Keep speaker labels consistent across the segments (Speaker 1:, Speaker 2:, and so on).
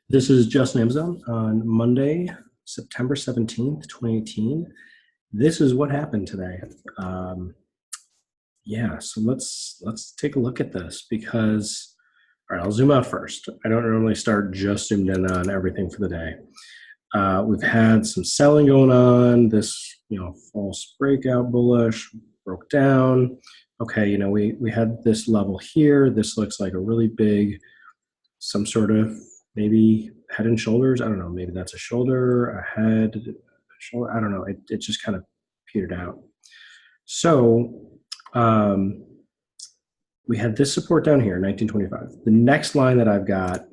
Speaker 1: This is Justin AMZN on Monday, September 17th, 2018. This is what happened today. Um, yeah, so let's take a look at this because, all right, I'll zoom out first. I don't normally start just zoomed in on everything for the day. We've had some selling going on. This, false breakout bullish broke down. Okay, we had this level here. This looks like a really big, some sort of maybe head and shoulders. I don't know. Maybe that's a shoulder, a head, a shoulder. I don't know. It just kind of petered out. So we had this support down here, 1925. The next line that I've got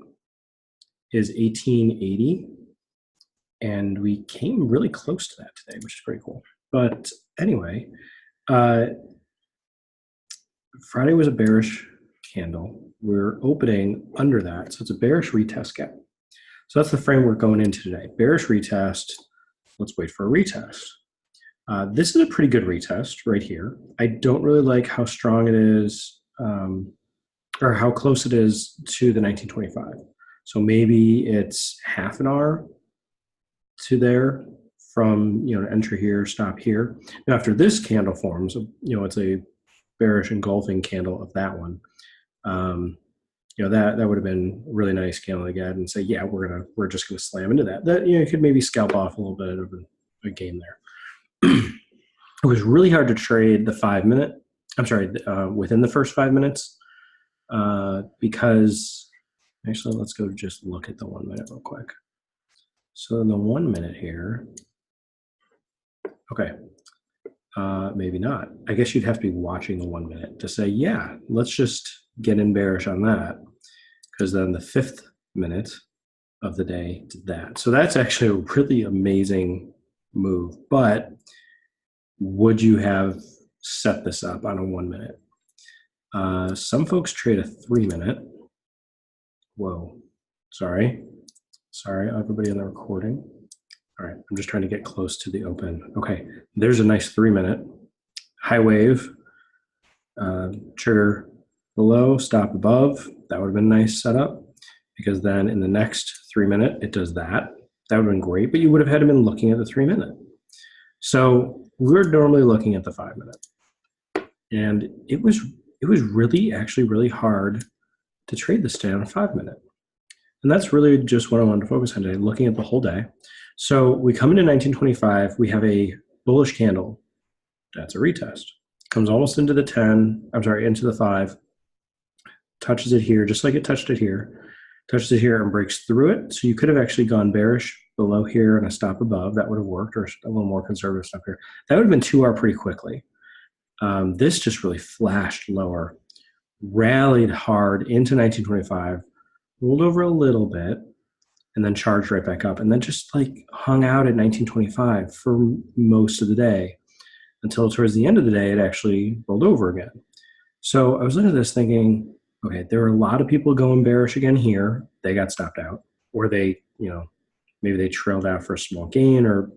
Speaker 1: is 1880. And we came really close to that today, which is pretty cool. But anyway, Friday was a bearish candle. We're opening under that. So it's a bearish retest gap. So that's the framework going into today. Bearish retest. Let's wait for a retest. This is a pretty good retest right here. I don't really like how strong it is or how close it is to the 1925. So maybe it's half an hour to there from, entry here, stop here. Now, after this candle forms, it's a bearish engulfing candle of that one. That would have been a really nice candle to get and say, yeah, we're just gonna slam into that. That you could maybe scalp off a little bit of a game there. It was really hard to trade the 5 minute. I'm sorry, within the first 5 minutes, because actually, let's go just look at the 1 minute real quick. So in the 1 minute here, okay, maybe not. I guess you'd have to be watching the 1 minute to say, yeah, let's just get in bearish on that, because then the 5th minute of the day did that. So that's actually a really amazing move. But would you have set this up on a 1 minute? Some folks trade a 3 minute. Whoa, sorry, everybody on the recording. All right, I'm just trying to get close to the open. Okay, there's a nice 3 minute high wave, trigger below, stop above. That would have been a nice setup, because then in the next 3 minute, it does that. That would have been great, but you would have had to been looking at the 3 minute. So we're normally looking at the 5 minute. And it was actually really hard to trade this day on a 5 minute. And that's really just what I wanted to focus on today, looking at the whole day. So we come into 1925, we have a bullish candle. That's a retest. Comes almost into the 10, into the 5, touches it here, just like it touched it here, and breaks through it. So you could have actually gone bearish below here and a stop above. That would have worked, or a little more conservative stuff here. That would have been 2R pretty quickly. This just really flashed lower, rallied hard into 1925, rolled over a little bit, and then charged right back up, and then just like hung out at 1925 for most of the day, until towards the end of the day, it actually rolled over again. So I was looking at this thinking, okay, there are a lot of people going bearish again here. They got stopped out, or they, maybe they trailed out for a small gain, or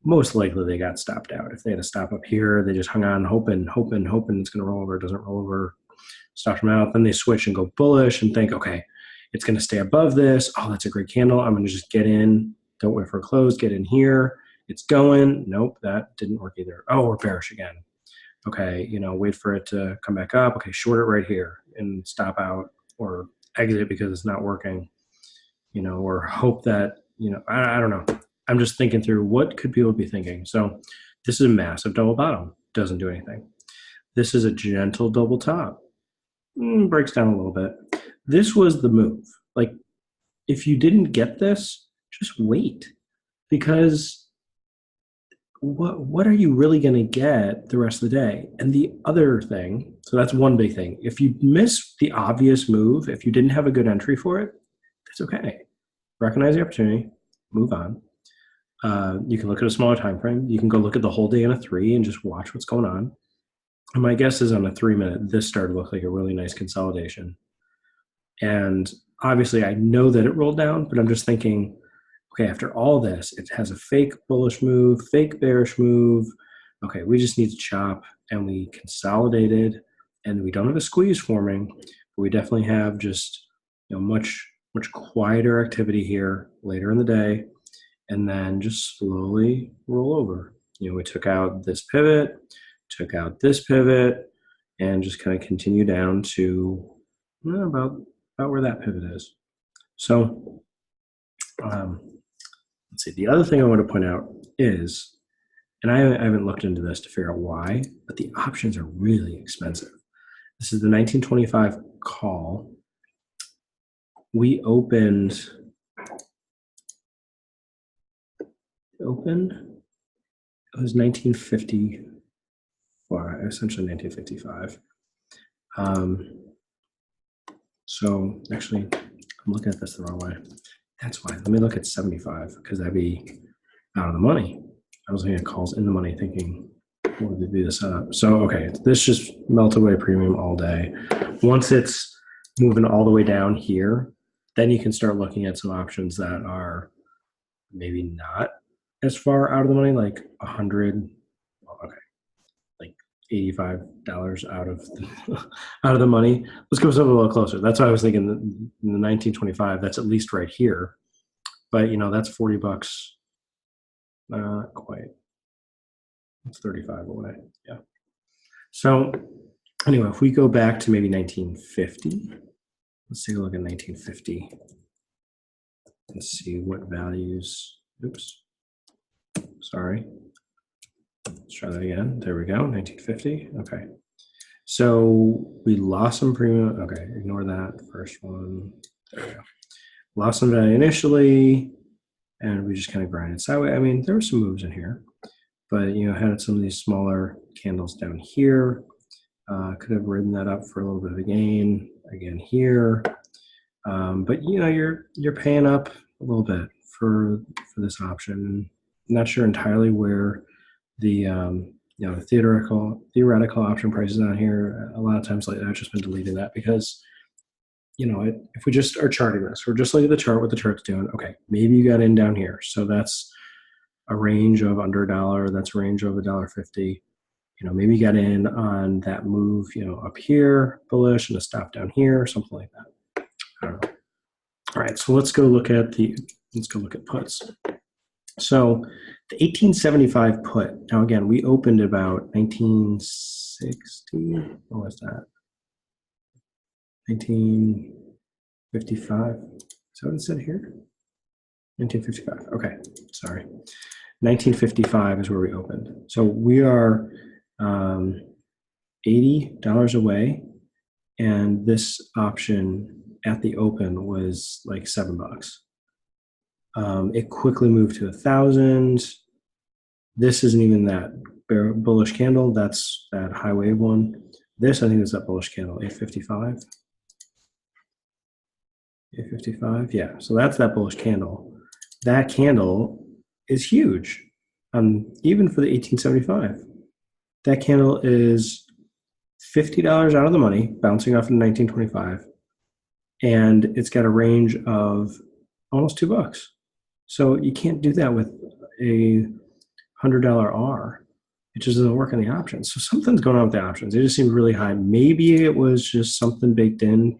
Speaker 1: most likely they got stopped out. If they had a stop up here, they just hung on, hoping it's going to roll over. It doesn't roll over, stopped them out. Then they switch and go bullish and think, okay, it's going to stay above this. Oh, that's a great candle. I'm going to just get in. Don't wait for a close. Get in here. It's going. Nope, that didn't work either. Oh, we're bearish again. Okay, wait for it to come back up. Okay, short it right here and stop out, or exit because it's not working, or hope that, I don't know. I'm just thinking through what could people be thinking. So this is a massive double bottom. Doesn't do anything. This is a gentle double top. Breaks down a little bit. This was the move. Like, if you didn't get this, just wait, because what are you really going to get the rest of the day? And the other thing, so that's one big thing. If you miss the obvious move, if you didn't have a good entry for it, that's okay. Recognize the opportunity, move on. You can look at a smaller time frame. You can go look at the whole day in a 3 and just watch what's going on. And my guess is on a 3 minute, this started to look like a really nice consolidation. And obviously I know that it rolled down, but I'm just thinking, okay, after all this, it has a fake bullish move, fake bearish move. Okay, we just need to chop, and we consolidated, and we don't have a squeeze forming, but we definitely have just much much quieter activity here later in the day, and then just slowly roll over. We took out this pivot, took out this pivot, and just kind of continue down to about where that pivot is. So let's see. The other thing I want to point out is, and I haven't looked into this to figure out why, but the options are really expensive. This is the 1925 call. We opened, it was 1950, essentially 1955. So actually, I'm looking at this the wrong way. That's why. Let me look at 75, because that'd be out of the money. I was looking at calls in the money thinking, what would be the setup? So, okay, this just melt away premium all day. Once it's moving all the way down here, then you can start looking at some options that are maybe not as far out of the money, like 100, okay, like $85 out of out of the money. Let's go something a little closer. That's why I was thinking in the 1925, that's at least right here. But that's $40. Not quite. It's 35 away. Yeah. So anyway, if we go back to maybe 1950, let's take a look at 1950 and see what values. Oops. Sorry. Let's try that again. There we go. 1950. Okay. So we lost some premium. Okay. Ignore that first one. There we go. Lost some value initially, and we just kind of grinded sideways. I mean, there were some moves in here, but had some of these smaller candles down here. Could have ridden that up for a little bit of a gain again here, but you're paying up a little bit for this option. I'm not sure entirely where the theoretical option prices on here. A lot of times lately, I've just been deleting that because if we just are charting this, we're just looking at the chart, what the chart's doing. Okay, maybe you got in down here, so that's a range of under $1. That's a range of $1.50. Maybe you got in on that move, up here, bullish, and a stop down here, something like that. I don't know. All right, so let's go look at puts. So the 1875 put. Now again, we opened about 1960. What was that? 1955. Is that what it said here? 1955. Okay, sorry. 1955 is where we opened. So we are $80 away, and this option at the open was like $7. It quickly moved to 1,000. This isn't even that bullish candle. That's that high wave one. This, I think, is that bullish candle, 855. 855, yeah. So that's that bullish candle. That candle is huge, even for the 1875. That candle is $50 out of the money, bouncing off in 1925, and it's got a range of almost $2. So you can't do that with a $100 R. It just doesn't work on the options. So something's going on with the options. They just seem really high. Maybe it was just something baked in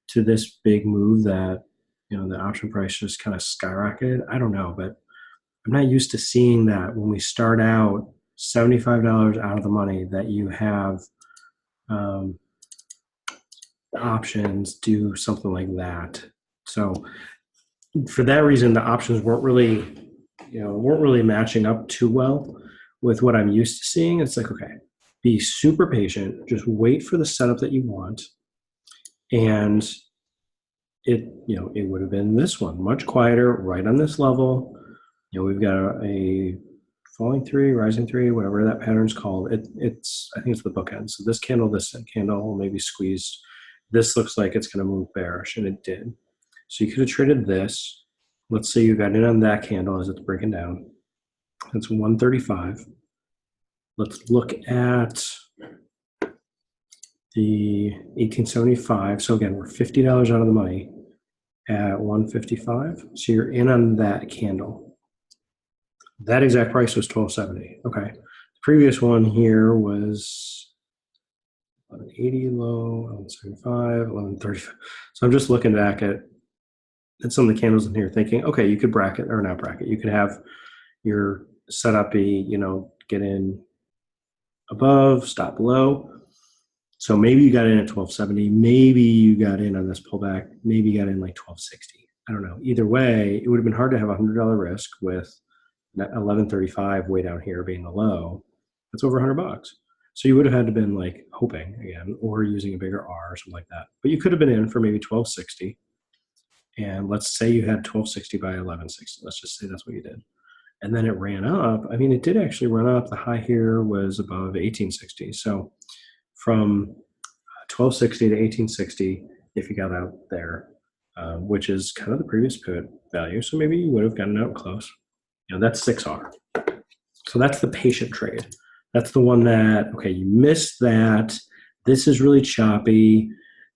Speaker 1: to this big move that the option price just kind of skyrocketed. I don't know, but I'm not used to seeing that when we start out $75 out of the money that you have options do something like that. So for that reason, the options weren't really matching up too well with what I'm used to seeing. It's like, okay, be super patient, just wait for the setup that you want. And it would have been this one, much quieter, right on this level. We've got a falling three, rising three, whatever that pattern's called. I think it's the bookend. So this candle maybe squeezed. This looks like it's going to move bearish, and it did. So you could have traded this. Let's say you got in on that candle as it's breaking down. That's 135. Let's look at the 1875. So again, we're $50 out of the money at 155. So you're in on that candle. That exact price was 1270. Okay. The previous one here was 1180 low, 1175, 1135. So I'm just looking back at and some of the candles in here thinking, okay, you could bracket or not bracket. You could have your setup be, get in above, stop below. So maybe you got in at 1270. Maybe you got in on this pullback. Maybe you got in like 1260. I don't know. Either way, it would have been hard to have a $100 risk with 1135 way down here being the low. That's over $100. So you would have had to been like hoping again, or using a bigger R or something like that. But you could have been in for maybe 1260. And let's say you had 1260 by 1160. Let's just say that's what you did. And then it ran up. I mean, it did actually run up. The high here was above 1860. So from 1260 to 1860, if you got out there, which is kind of the previous pivot value. So maybe you would have gotten out close. That's 6R. So that's the patient trade. That's the one that, okay, you missed that. This is really choppy.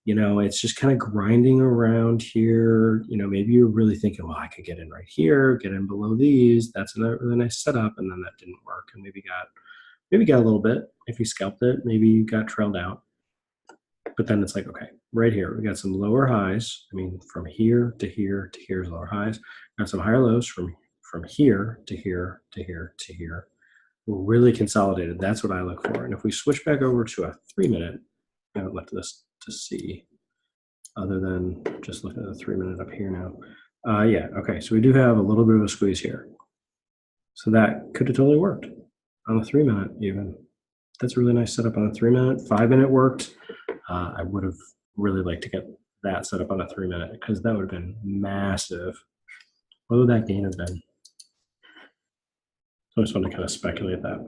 Speaker 1: It's just kind of grinding around here. Maybe you're really thinking, well, I could get in right here, get in below these. That's a really nice setup. And then that didn't work. And maybe got a little bit. If you scalped it, maybe you got trailed out. But then it's like, okay, right here, we got some lower highs. I mean, from here to here to here is lower highs. Got some higher lows from here to here to here to here. Really consolidated. That's what I look for. And if we switch back over to a 3-minute, I haven't left this to see other than just looking at the 3-minute up here now. Yeah, okay, so we do have a little bit of a squeeze here. So that could have totally worked on the 3-minute even. That's a really nice setup on a 3-minute. 5-minute worked. I would have really liked to get that set up on a 3-minute because that would have been massive. What would that gain have been? I just want to kind of speculate that.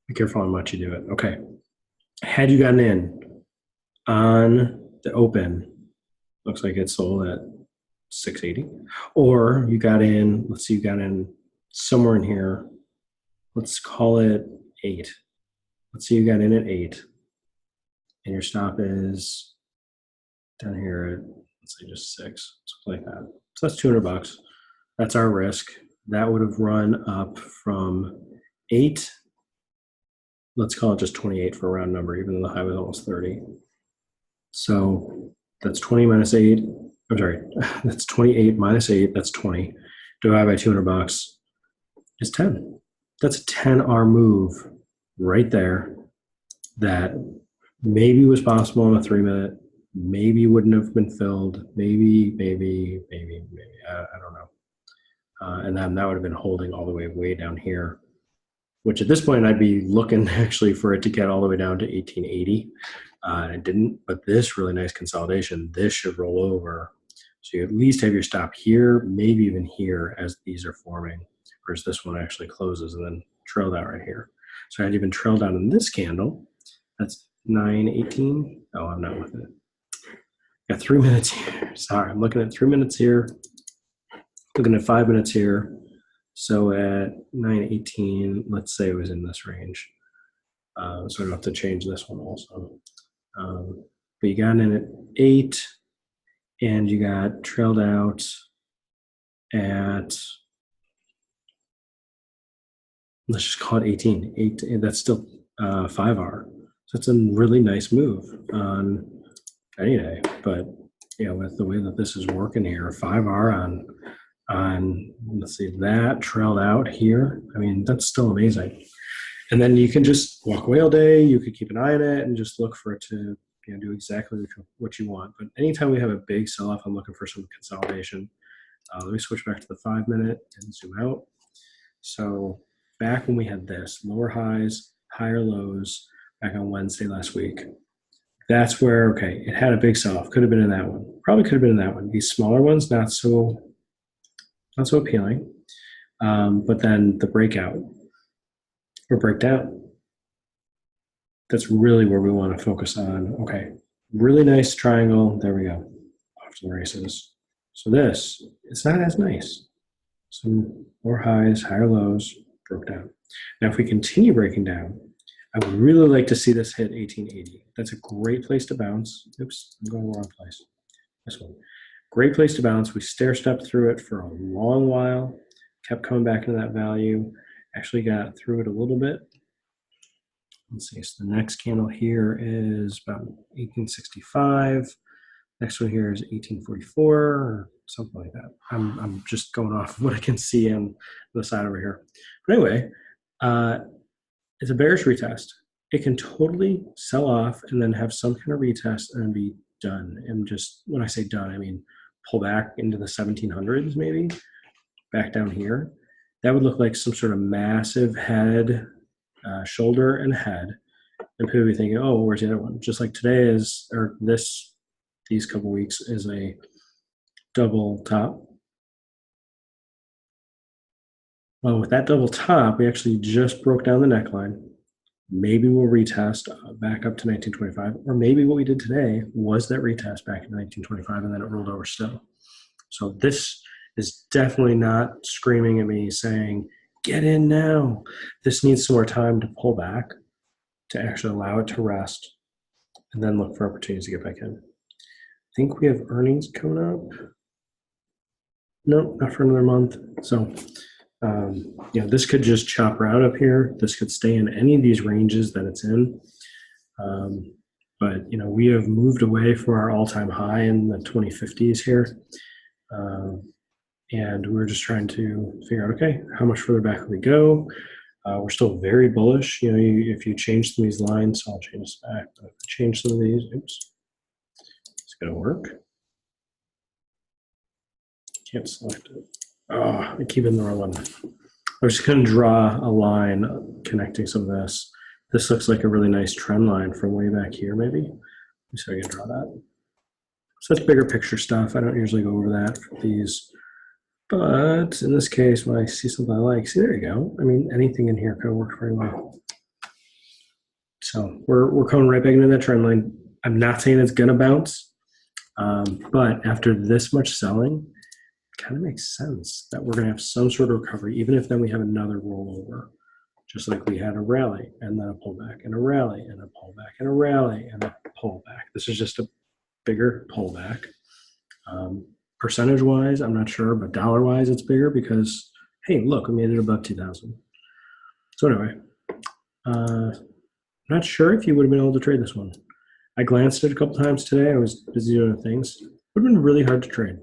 Speaker 1: Be careful on much you do it. Okay. Had you gotten in on the open, looks like it sold at 680. Or you got in, let's see, you got in somewhere in here. Let's call it 8. Let's see, you got in at 8. And your stop is down here at, let's say, just 6, something like that. So that's $200. That's our risk. That would have run up from 8. Let's call it just 28 for a round number, even though the high was almost 30. So that's 20 minus 8. I'm sorry, that's 28 minus 8. That's 20. Divided by $200 is 10. That's a 10R move right there that maybe was possible on a 3-minute. Maybe wouldn't have been filled. Maybe. I don't know. And then that would have been holding all the way down here, which at this point I'd be looking actually for it to get all the way down to 1880. It didn't, but this really nice consolidation, this should roll over. So you at least have your stop here, maybe even here as these are forming, whereas this one actually closes and then trailed out right here. So I had even trailed out in this candle. That's 9:18. Oh, I'm not looking at it. Got 3 minutes here. Sorry, I'm looking at 3 minutes here. Looking at 5 minutes here. So at 9:18, let's say it was in this range. So I don't have to change this one also. But you got in at 8, and you got trailed out at, let's just call it 18. 8, that's still 5R. So it's a really nice move on any day. But with the way that this is working here, 5R on let's see, that trailed out here. I mean, that's still amazing. And then you can just walk away all day. You could keep an eye on it and just look for it to do exactly what you want. But anytime we have a big sell-off, I'm looking for some consolidation. Let me switch back to the 5-minute and zoom out. So back when we had this, lower highs, higher lows, back on Wednesday last week, that's where, okay, it had a big sell-off. Could have been in that one. Probably could have been in that one. These smaller ones, not so appealing. But then the breakout or breakdown, that's really where we want to focus on. Okay, really nice triangle. There we go. Off to the races. So this, it's not as nice. Some more highs, higher lows, broke down. Now, if we continue breaking down, I would really like to see this hit 1880. That's a great place to bounce. Oops, I'm going the wrong place. This one. Great place to bounce. We stair-stepped through it for a long while, kept coming back into that value, actually got through it a little bit. Let's see, so the next candle here is about 1865. Next one here is 1844 or something like that. I'm just going off of what I can see on the side over here. But anyway, it's a bearish retest. It can totally sell off and then have some kind of retest and be done. And just when I say done, I mean pull back into the 1700s, maybe back down here. That would look like some sort of massive head, shoulder and head. And people would be thinking, oh, where's the other one? Just like today is, or these couple weeks is a double top. Well, with that double top, we actually just broke down the neckline. Maybe we'll retest back up to 1925, or maybe what we did today was that retest back in 1925 and then it rolled over still. So this is definitely not screaming at me saying, get in now. This needs some more time to pull back, to actually allow it to rest, and then look for opportunities to get back in. I think we have earnings coming up. No, not for another month. So, this could just chop around up here. This could stay in any of these ranges that it's in. But, we have moved away from our all-time high in the 2050s here. And we're just trying to figure out, okay, how much further back can we go? We're still very bullish. If you change some of these lines, so I'll change this back. But if I change some of these, oops, it's going to work. Can't select it. Oh, I keep hitting the wrong one. I'm just going to draw a line connecting some of this. This looks like a really nice trend line from way back here, maybe. Let me see if I can draw that. So that's bigger picture stuff. I don't usually go over that for these. But in this case, when I see something I like, see, there you go. I mean, anything in here could work very well. So we're coming right back into that trend line. I'm not saying it's going to bounce, but after this much selling, it kind of makes sense that we're going to have some sort of recovery, even if then we have another rollover, just like we had a rally and then a pullback and a rally and a pullback and a rally and a pullback. This is just a bigger pullback. Percentage-wise, I'm not sure, but dollar-wise, it's bigger because, hey, look, we made it above 2,000. So anyway, I'm not sure if you would have been able to trade this one. I glanced at it a couple times today. I was busy doing things. It would have been really hard to trade.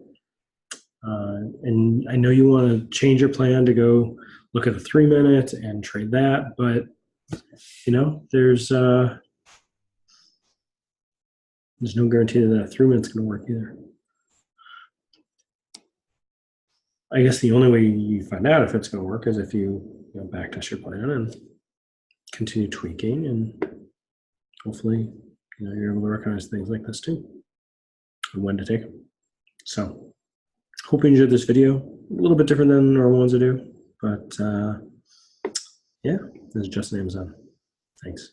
Speaker 1: And I know you want to change your plan to go look at the 3-minute and trade that, but there's no guarantee that 3-minute's going to work either. I guess the only way you find out if it's going to work is if you backtest your plan and continue tweaking, and hopefully you're able to recognize things like this too and when to take them. So hope you enjoyed this video. A little bit different than normal ones I do, but yeah, this is just an AMZN. Thanks.